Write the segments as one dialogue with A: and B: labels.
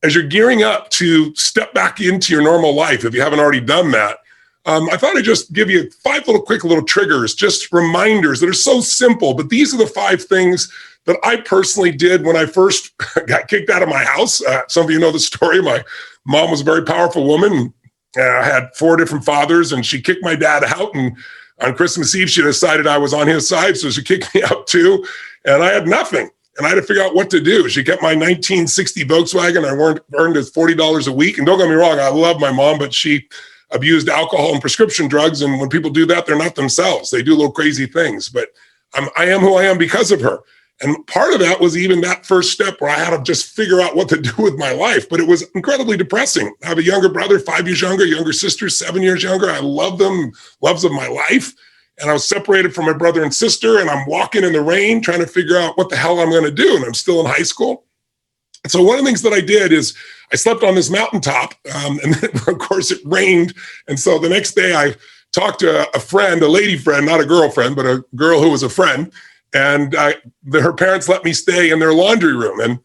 A: as you're gearing up to step back into your normal life, if you haven't already done that, I thought I'd just give you 5 quick little triggers, just reminders that are so simple. But these are the 5 things that I personally did when I first got kicked out of my house. Some of you know the story. My mom was a very powerful woman. I had 4 different fathers, and she kicked my dad out. And on Christmas Eve, she decided I was on his side, so she kicked me out too. And I had nothing, and I had to figure out what to do. She kept my 1960 Volkswagen. I earned $40 a week. And don't get me wrong, I love my mom, but she abused alcohol and prescription drugs. And when people do that, they're not themselves. They do little crazy things. But I am who I am because of her. And part of that was even that first step where I had to just figure out what to do with my life. But it was incredibly depressing. I have a younger brother, 5 years younger sister, 7 years younger. I love them, loves of my life. And I was separated from my brother and sister, and I'm walking in the rain trying to figure out what the hell I'm going to do. And I'm still in high school. And so one of the things that I did is I slept on this mountaintop, and then, of course, it rained. And so the next day I talked to a friend, a lady friend, not a girlfriend, but a girl who was a friend. And her parents let me stay in their laundry room. And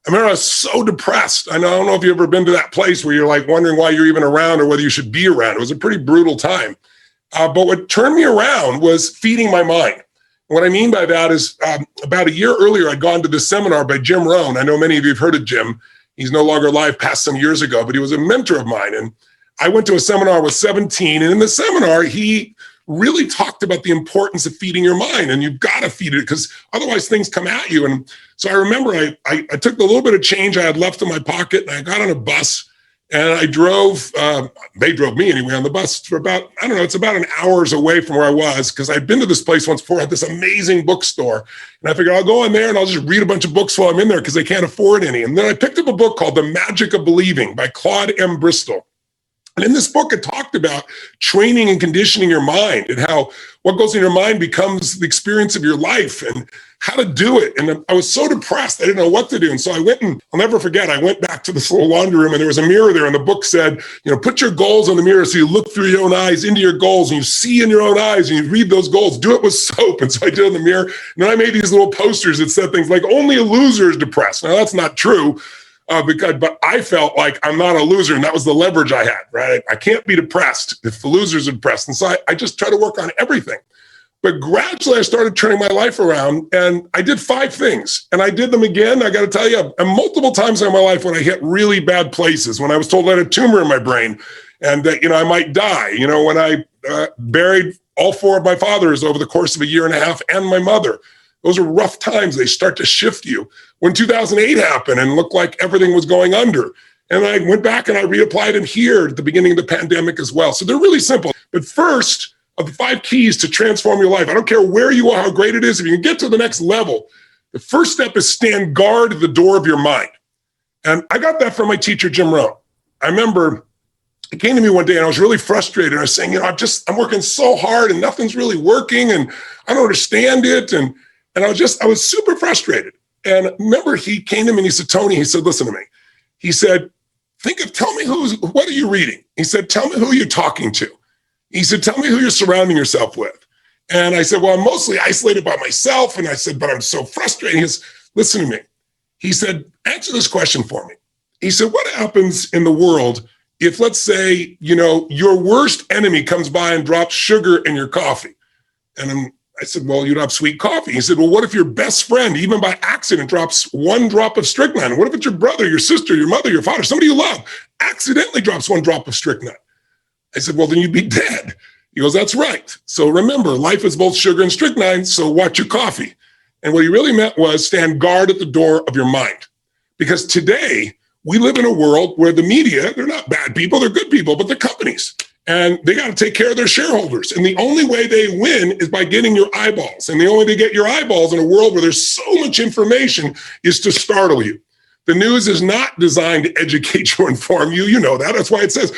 A: I remember I was so depressed. I don't know if you've ever been to that place where you're like wondering why you're even around or whether you should be around. It was a pretty brutal time. But what turned me around was feeding my mind. What I mean by that is about a year earlier, I'd gone to this seminar by Jim Rohn. I know many of you have heard of Jim. He's no longer alive, passed some years ago, but he was a mentor of mine. And I went to a seminar with 17. And in the seminar, he really talked about the importance of feeding your mind. And you've got to feed it because otherwise things come at you. And so I remember I took the little bit of change I had left in my pocket, and I got on a bus. And I drove, they drove me anyway on the bus for about, I don't know, it's about an hour's away from where I was because I'd been to this place once before, had this amazing bookstore. And I figured I'll go in there and I'll just read a bunch of books while I'm in there because they can't afford any. And then I picked up a book called The Magic of Believing by Claude M. Bristol. And in this book, it talked about training and conditioning your mind and how what goes in your mind becomes the experience of your life and how to do it. And I was so depressed, I didn't know what to do. And so I went and I'll never forget, I went back to this little laundry room and there was a mirror there. And the book said, put your goals on the mirror so you look through your own eyes into your goals and you see in your own eyes and you read those goals. Do it with soap. And so I did it in the mirror. And then I made these little posters that said things like, only a loser is depressed. Now, that's not true. But I felt like I'm not a loser, and that was the leverage I had, right? I can't be depressed if the losers are depressed. And so I just try to work on everything. But gradually I started turning my life around, and I did 5 things, and I did them again. I got to tell you, and multiple times in my life when I hit really bad places, when I was told I had a tumor in my brain and that, I might die, when I buried all 4 of my fathers over the course of a year and a half and my mother. Those are rough times. They start to shift you. When 2008 happened and looked like everything was going under. And I went back and I reapplied them here at the beginning of the pandemic as well. So they're really simple. But first of the 5 keys to transform your life, I don't care where you are, how great it is, if you can get to the next level, the first step is stand guard at the door of your mind. And I got that from my teacher, Jim Rohn. I remember he came to me one day and I was really frustrated. I was saying, I'm working so hard and nothing's really working and I don't understand it. And I was super frustrated. And remember, he came to me and he said, Tony, he said, listen to me. He said, tell me what are you reading? He said, tell me who you're talking to. He said, tell me who you're surrounding yourself with. And I said, well, I'm mostly isolated by myself. And I said, but I'm so frustrated. He says, listen to me. He said, answer this question for me. He said, what happens in the world if, let's say, your worst enemy comes by and drops sugar in your coffee? And I said, well, you'd have sweet coffee. He said, well, what if your best friend, even by accident, drops 1 drop of strychnine? What if it's your brother, your sister, your mother, your father, somebody you love, accidentally drops 1 drop of strychnine? I said, well, then you'd be dead. He goes, that's right. So remember, life is both sugar and strychnine, so watch your coffee. And what he really meant was stand guard at the door of your mind. Because today, we live in a world where the media, they're not bad people, they're good people, but they're companies. And they got to take care of their shareholders. And the only way they win is by getting your eyeballs. And the only way they get your eyeballs in a world where there's so much information is to startle you. The news is not designed to educate you or inform you. You know that. That's why it says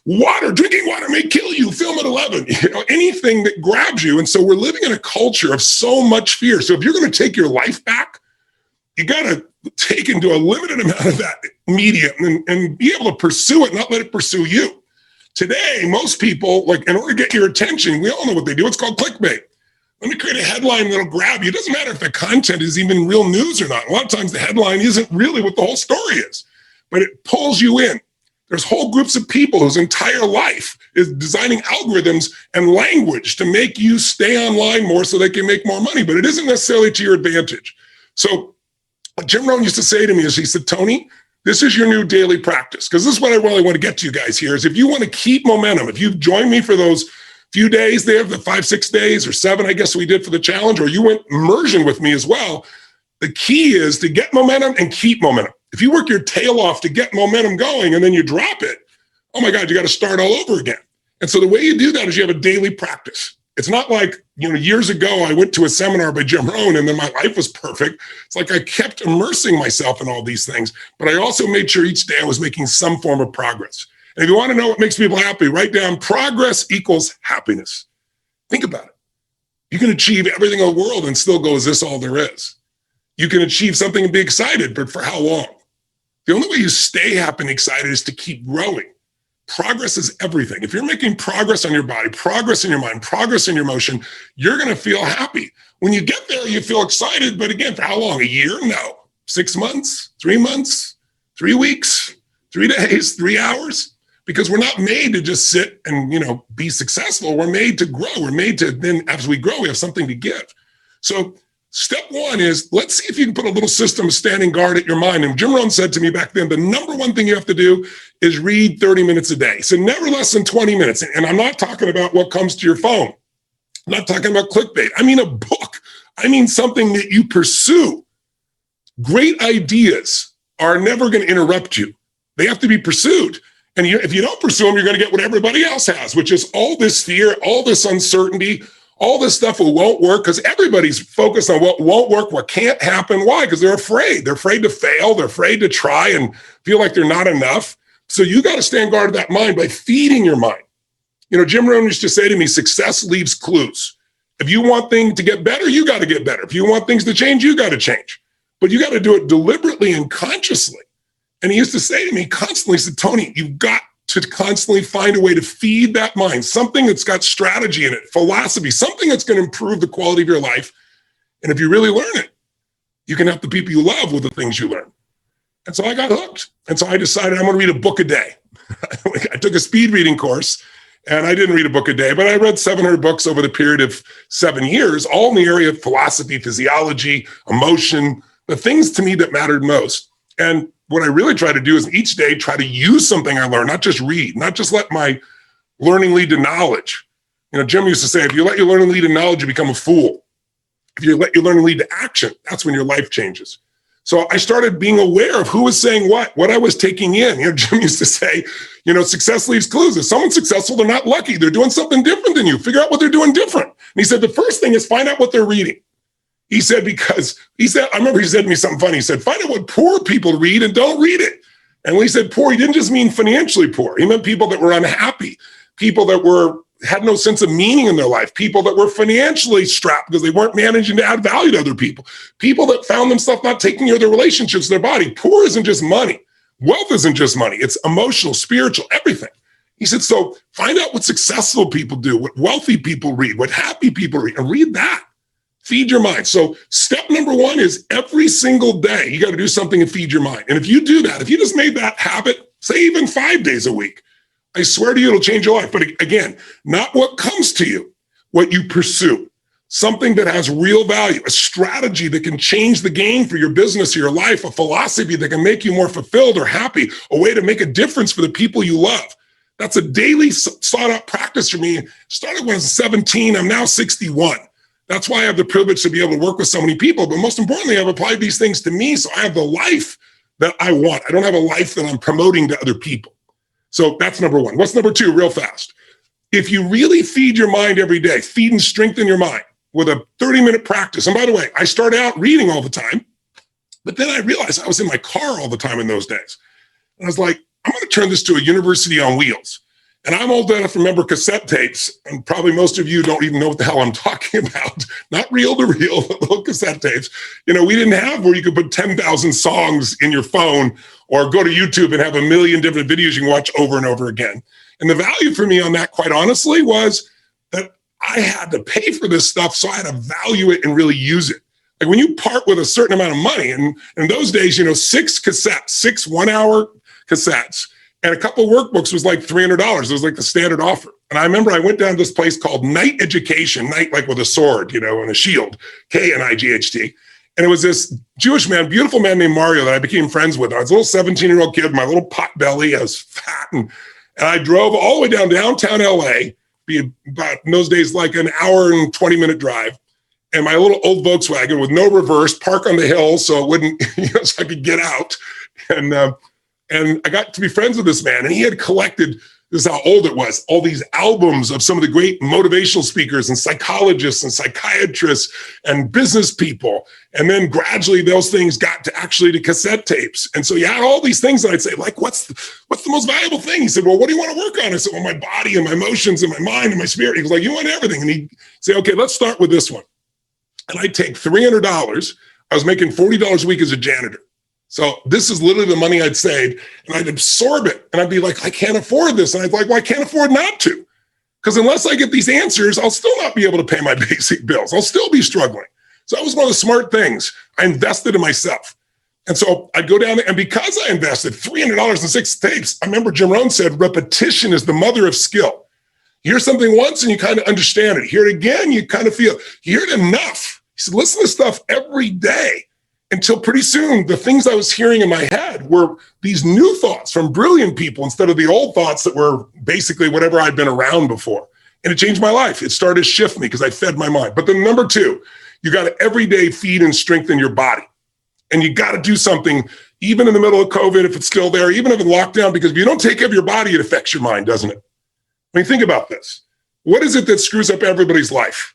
A: drinking water may kill you. Film at 11. Anything that grabs you. And so we're living in a culture of so much fear. So if you're going to take your life back, you got to take into a limited amount of that media and be able to pursue it, not let it pursue you. Today, most people, in order to get your attention, we all know what they do. It's called clickbait. Let me create a headline that'll grab you. It doesn't matter if the content is even real news or not. A lot of times the headline isn't really what the whole story is. but it pulls you in. There's whole groups of people whose entire life is designing algorithms and language to make you stay online more so they can make more money, but it isn't necessarily to your advantage. So what Jim Rohn used to say to me is, he said, Tony, this is your new daily practice. Because this is what I really want to get to you guys here is, if you want to keep momentum, if you've joined me for those few days there, the 5-6 days or 7, I guess we did for the challenge, or you went immersion with me as well, the key is to get momentum and keep momentum. If you work your tail off to get momentum going and then you drop it, oh my God, you got to start all over again. And so the way you do that is you have a daily practice. It's not like, years ago I went to a seminar by Jim Rohn and then my life was perfect. It's like I kept immersing myself in all these things, but I also made sure each day I was making some form of progress. And if you want to know what makes people happy, write down progress equals happiness. Think about it. You can achieve everything in the world and still go, is this all there is? You can achieve something and be excited, but for how long? The only way you stay happy and excited is to keep growing. Progress is everything. If you're making progress on your body, progress in your mind, progress in your emotion, you're going to feel happy. When you get there, you feel excited, but again, for how long? A year? No. 6 months, 3 months, 3 weeks, 3 days, 3 hours? Because we're not made to just sit and, be successful. We're made to grow. We're made to then, as we grow, we have something to give. So step one is, let's see if you can put a little system of standing guard at your mind. And Jim Rohn said to me back then, the number one thing you have to do is read 30 minutes a day. So never less than 20 minutes. And I'm not talking about what comes to your phone. I'm not talking about clickbait. I mean a book. I mean something that you pursue. Great ideas are never going to interrupt you. They have to be pursued. And if you don't pursue them, you're going to get what everybody else has, which is all this fear, all this uncertainty, all this stuff that won't work, because everybody's focused on what won't work, what can't happen. Why? Because they're afraid. They're afraid to fail. They're afraid to try and feel like they're not enough. So you got to stand guard of that mind by feeding your mind. Jim Rohn used to say to me, success leaves clues. If you want things to get better, you got to get better. If you want things to change, you got to change. But you got to do it deliberately and consciously. And he used to say to me constantly, he said, Tony, you've got to constantly find a way to feed that mind, something that's got strategy in it, philosophy, something that's going to improve the quality of your life. And if you really learn it, you can help the people you love with the things you learn. And so I got hooked. And so I decided I'm going to read a book a day. I took a speed reading course, and I didn't read a book a day, but I read 700 books over the period of 7 years, all in the area of philosophy, physiology, emotion, the things to me that mattered most. And what I really try to do is each day try to use something I learned, not just read, not just let my learning lead to knowledge. Jim used to say, if you let your learning lead to knowledge, you become a fool. If you let your learning lead to action, that's when your life changes. So I started being aware of who was saying what I was taking in. Jim used to say, success leaves clues. If someone's successful, they're not lucky. They're doing something different than you. Figure out what they're doing different. And he said, the first thing is find out what they're reading. He said, I remember he said to me something funny. He said, find out what poor people read and don't read it. And when he said poor, he didn't just mean financially poor. He meant people that were unhappy, people that had no sense of meaning in their life, people that were financially strapped because they weren't managing to add value to other people, people that found themselves not taking care of their relationships, their body. Poor isn't just money. Wealth isn't just money. It's emotional, spiritual, everything. He said, so find out what successful people do, what wealthy people read, what happy people read, and read that. Feed your mind. So step number one is every single day, you got to do something and feed your mind. And if you do that, if you just made that habit, say even 5 days a week, I swear to you, it'll change your life. But again, not what comes to you, what you pursue, something that has real value, a strategy that can change the game for your business or your life, a philosophy that can make you more fulfilled or happy, a way to make a difference for the people you love. That's a daily sought out practice for me. Started when I was 17. I'm now 61. That's why I have the privilege to be able to work with so many people. But most importantly, I've applied these things to me, so I have the life that I want. I don't have a life that I'm promoting to other people. So that's number one. What's number two, real fast? If you really feed your mind every day, feed and strengthen your mind with a 30-minute practice. And by the way, I started out reading all the time, but then I realized I was in my car all the time in those days. And I was like, I'm going to turn this to a university on wheels. And I'm old enough to remember cassette tapes, and probably most of you don't even know what the hell I'm talking about. Not reel to reel, but little cassette tapes. We didn't have where you could put 10,000 songs in your phone or go to YouTube and have a million different videos you can watch over and over again. And the value for me on that, quite honestly, was that I had to pay for this stuff, so I had to value it and really use it. Like when you part with a certain amount of money, and in those days, 6 cassettes, 6 1-hour cassettes. And a couple of workbooks was like $300. It was like the standard offer. And I remember I went down to this place called Knight Education, Knight like with a sword, and a shield, Knight. And it was this Jewish man, beautiful man named Mario that I became friends with. I was a little 17-year-old kid, my little pot belly. I was fat. And I drove all the way downtown LA, be about in those days like an hour and 20-minute drive. And my little old Volkswagen with no reverse, park on the hill so it wouldn't, so I could get out. And I got to be friends with this man. And he had collected, this is how old it was, all these albums of some of the great motivational speakers and psychologists and psychiatrists and business people. And then gradually those things got to actually to cassette tapes. And so you had all these things that I'd say, like, what's the most valuable thing? He said, well, what do you want to work on? I said, well, my body and my emotions and my mind and my spirit. He was like, you want everything. And he'd say, okay, let's start with this one. And I'd take $300. I was making $40 a week as a janitor. So this is literally the money I'd saved, and I'd absorb it. And I'd be like, I can't afford this. And I'd be like, well, I can't afford not to. Because unless I get these answers, I'll still not be able to pay my basic bills. I'll still be struggling. So that was one of the smart things. I invested in myself. And so I'd go down there, and because I invested $300 in 6 tapes, I remember Jim Rohn said, repetition is the mother of skill. You hear something once and you kind of understand it. You hear it again, you kind of feel, you hear it enough. He said, listen to stuff every day. Until pretty soon, the things I was hearing in my head were these new thoughts from brilliant people instead of the old thoughts that were basically whatever I'd been around before. And it changed my life. It started to shift me because I fed my mind. But then number 2, you got to every day feed and strengthen your body. And you got to do something, even in the middle of COVID, if it's still there, even if it's lockdown, because if you don't take care of your body, it affects your mind, doesn't it? I mean, think about this. What is it that screws up everybody's life?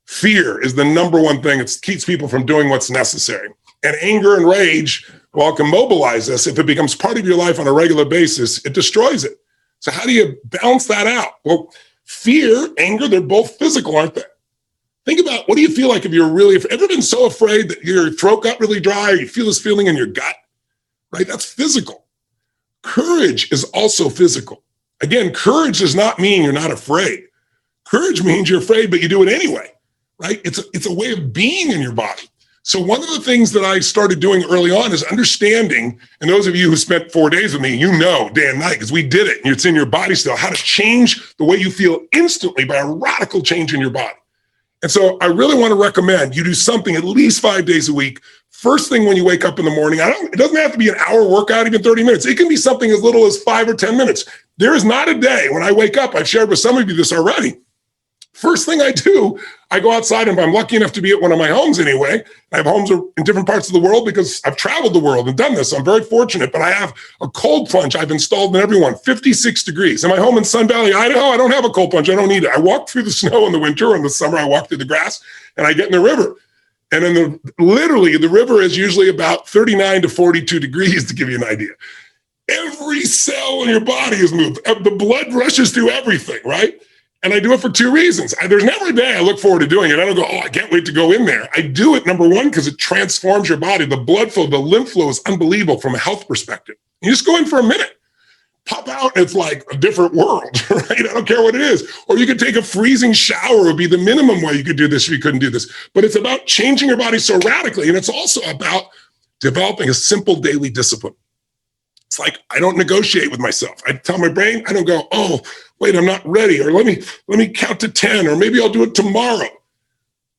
A: Fear is the number one thing that keeps people from doing what's necessary. And anger and rage, while it can mobilize us, if it becomes part of your life on a regular basis, it destroys it. So how do you balance that out? Well, fear, anger, they're both physical, aren't they? Think about, what do you feel like if you're ever been so afraid that your throat got really dry, or you feel this feeling in your gut, right? That's physical. Courage is also physical. Again, courage does not mean you're not afraid. Courage means you're afraid, but you do it anyway, right? It's a way of being in your body. So one of the things that I started doing early on is understanding, and those of you who spent 4 days with me, day and night, because we did it, and it's in your body still, how to change the way you feel instantly by a radical change in your body. And so I really want to recommend you do something at least 5 days a week. First thing when you wake up in the morning, it doesn't have to be an hour workout, even 30 minutes. It can be something as little as 5 or 10 minutes. There is not a day when I wake up, I've shared with some of you this already. First thing I do, I go outside, and if I'm lucky enough to be at one of my homes anyway, I have homes in different parts of the world because I've traveled the world and done this. So I'm very fortunate, but I have a cold plunge I've installed in everyone, 56 degrees. Am I home in Sun Valley, Idaho? I don't have a cold plunge. I don't need it. I walk through the snow in the winter, or in the summer, I walk through the grass, and I get in the river. And then literally the river is usually about 39 to 42 degrees, to give you an idea. Every cell in your body is moved. The blood rushes through everything, right? And I do it for 2 reasons. There's never a day I look forward to doing it. I don't go, I can't wait to go in there. I do it, number 1, because it transforms your body. The blood flow, the lymph flow is unbelievable from a health perspective. You just go in for a minute, pop out, it's like a different world, right? I don't care what it is. Or you could take a freezing shower, would be the minimum way you could do this if you couldn't do this. But it's about changing your body so radically. And it's also about developing a simple daily discipline. It's like, I don't negotiate with myself. I tell my brain, I don't go, oh, wait, I'm not ready. Or let me count to 10, or maybe I'll do it tomorrow.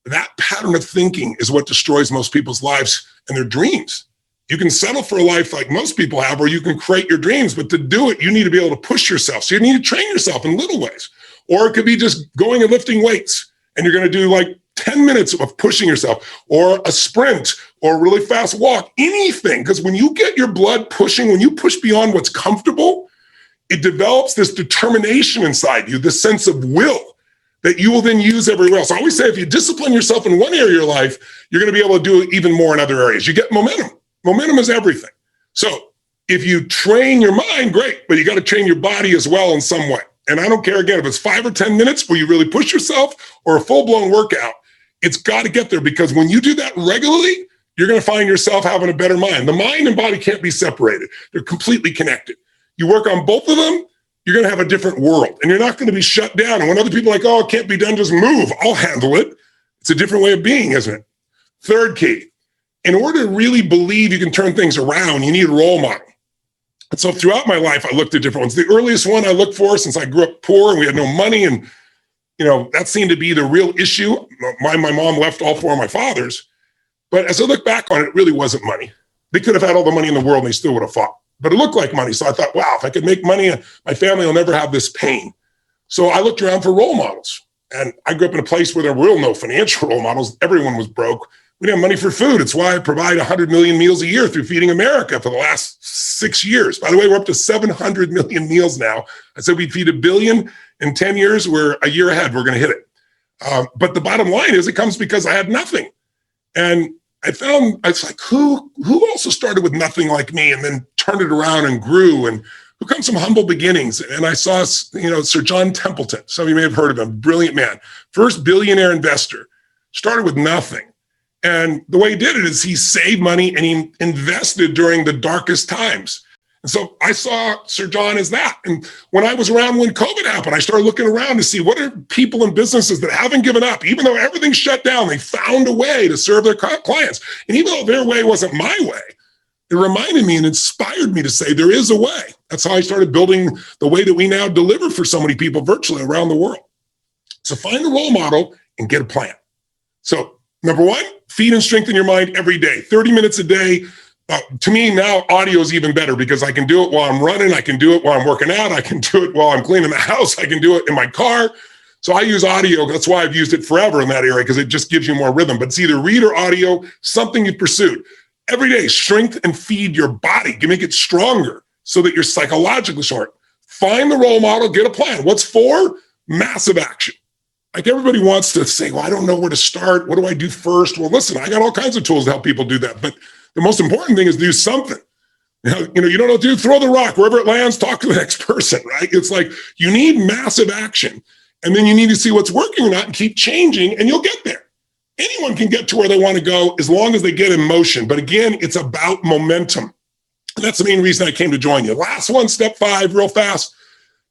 A: That pattern of thinking is what destroys most people's lives and their dreams. You can settle for a life like most people have, or you can create your dreams, but to do it, you need to be able to push yourself. So you need to train yourself in little ways. Or it could be just going and lifting weights, and you're going to do like 10 minutes of pushing yourself, or a sprint, or a really fast walk, anything. Because when you get your blood pushing, when you push beyond what's comfortable, it develops this determination inside you, this sense of will that you will then use everywhere else. I always say, if you discipline yourself in one area of your life, you're going to be able to do it even more in other areas. You get momentum. Momentum is everything. So if you train your mind, great, but you got to train your body as well in some way. And I don't care, again, if it's 5 or 10 minutes where you really push yourself, or a full-blown workout, it's got to get there, because when you do that regularly, you're going to find yourself having a better mind. The mind and body can't be separated. They're completely connected. You work on both of them, you're going to have a different world, and you're not going to be shut down. And when other people are like, oh, it can't be done, just move, I'll handle it. It's a different way of being, isn't it? Third key, in order to really believe you can turn things around, you need a role model. And so throughout my life, I looked at different ones. The earliest one I looked for, since I grew up poor and we had no money, and that seemed to be the real issue. My mom left all four of my fathers. But as I look back on it, it really wasn't money. They could have had all the money in the world and they still would have fought. But it looked like money. So I thought, wow, if I could make money, my family will never have this pain. So I looked around for role models. And I grew up in a place where there were no financial role models. Everyone was broke. We didn't have money for food. It's why I provide 100 million meals a year through Feeding America for the last 6 years. By the way, we're up to 700 million meals now. I said we'd feed 1 billion in 10 years. We're a year ahead. We're going to hit it. But the bottom line is it comes because I had nothing. And I found, it's like, who also started with nothing like me and then turned it around and grew, and who comes from humble beginnings. And I saw, Sir John Templeton. Some of you may have heard of him. Brilliant man. First billionaire investor. Started with nothing. And the way he did it is he saved money and he invested during the darkest times. And so I saw Sir John as that. And when I was around when COVID happened, I started looking around to see what are people and businesses that haven't given up. Even though everything's shut down, they found a way to serve their clients. And even though their way wasn't my way, it reminded me and inspired me to say there is a way. That's how I started building the way that we now deliver for so many people virtually around the world. So find a role model and get a plan. So number one, feed and strengthen your mind every day, 30 minutes a day. To me now, audio is even better because I can do it while I'm running. I can do it while I'm working out. I can do it while I'm cleaning the house. I can do it in my car. So I use audio. That's why I've used it forever in that area, because it just gives you more rhythm. But it's either read or audio, something you've pursued. Every day, strength and feed your body. You make it stronger so that you're psychologically short. Find the role model, get a plan. What's for? Massive action. Like everybody wants to say, well, I don't know where to start. What do I do first? Well, listen, I got all kinds of tools to help people do that. But the most important thing is do something. You don't know what to do, throw the rock. Wherever it lands, talk to the next person, right? It's like you need massive action. And then you need to see what's working or not and keep changing, and you'll get there. Anyone can get to where they want to go as long as they get in motion. But again, it's about momentum. And that's the main reason I came to join you. Last one, step 5, real fast.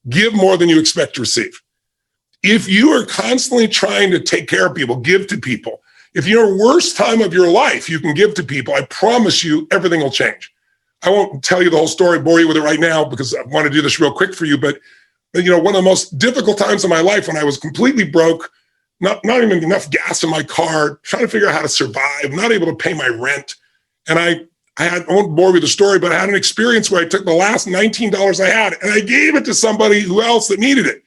A: Give more than you expect to receive. If you are constantly trying to take care of people, give to people, if your worst time of your life, you can give to people, I promise you everything will change. I won't tell you the whole story, bore you with it right now, because I want to do this real quick for you. But one of the most difficult times of my life when I was completely broke, not even enough gas in my car, trying to figure out how to survive, not able to pay my rent. And I won't bore you with the story, but I had an experience where I took the last $19 I had and I gave it to somebody else that needed it.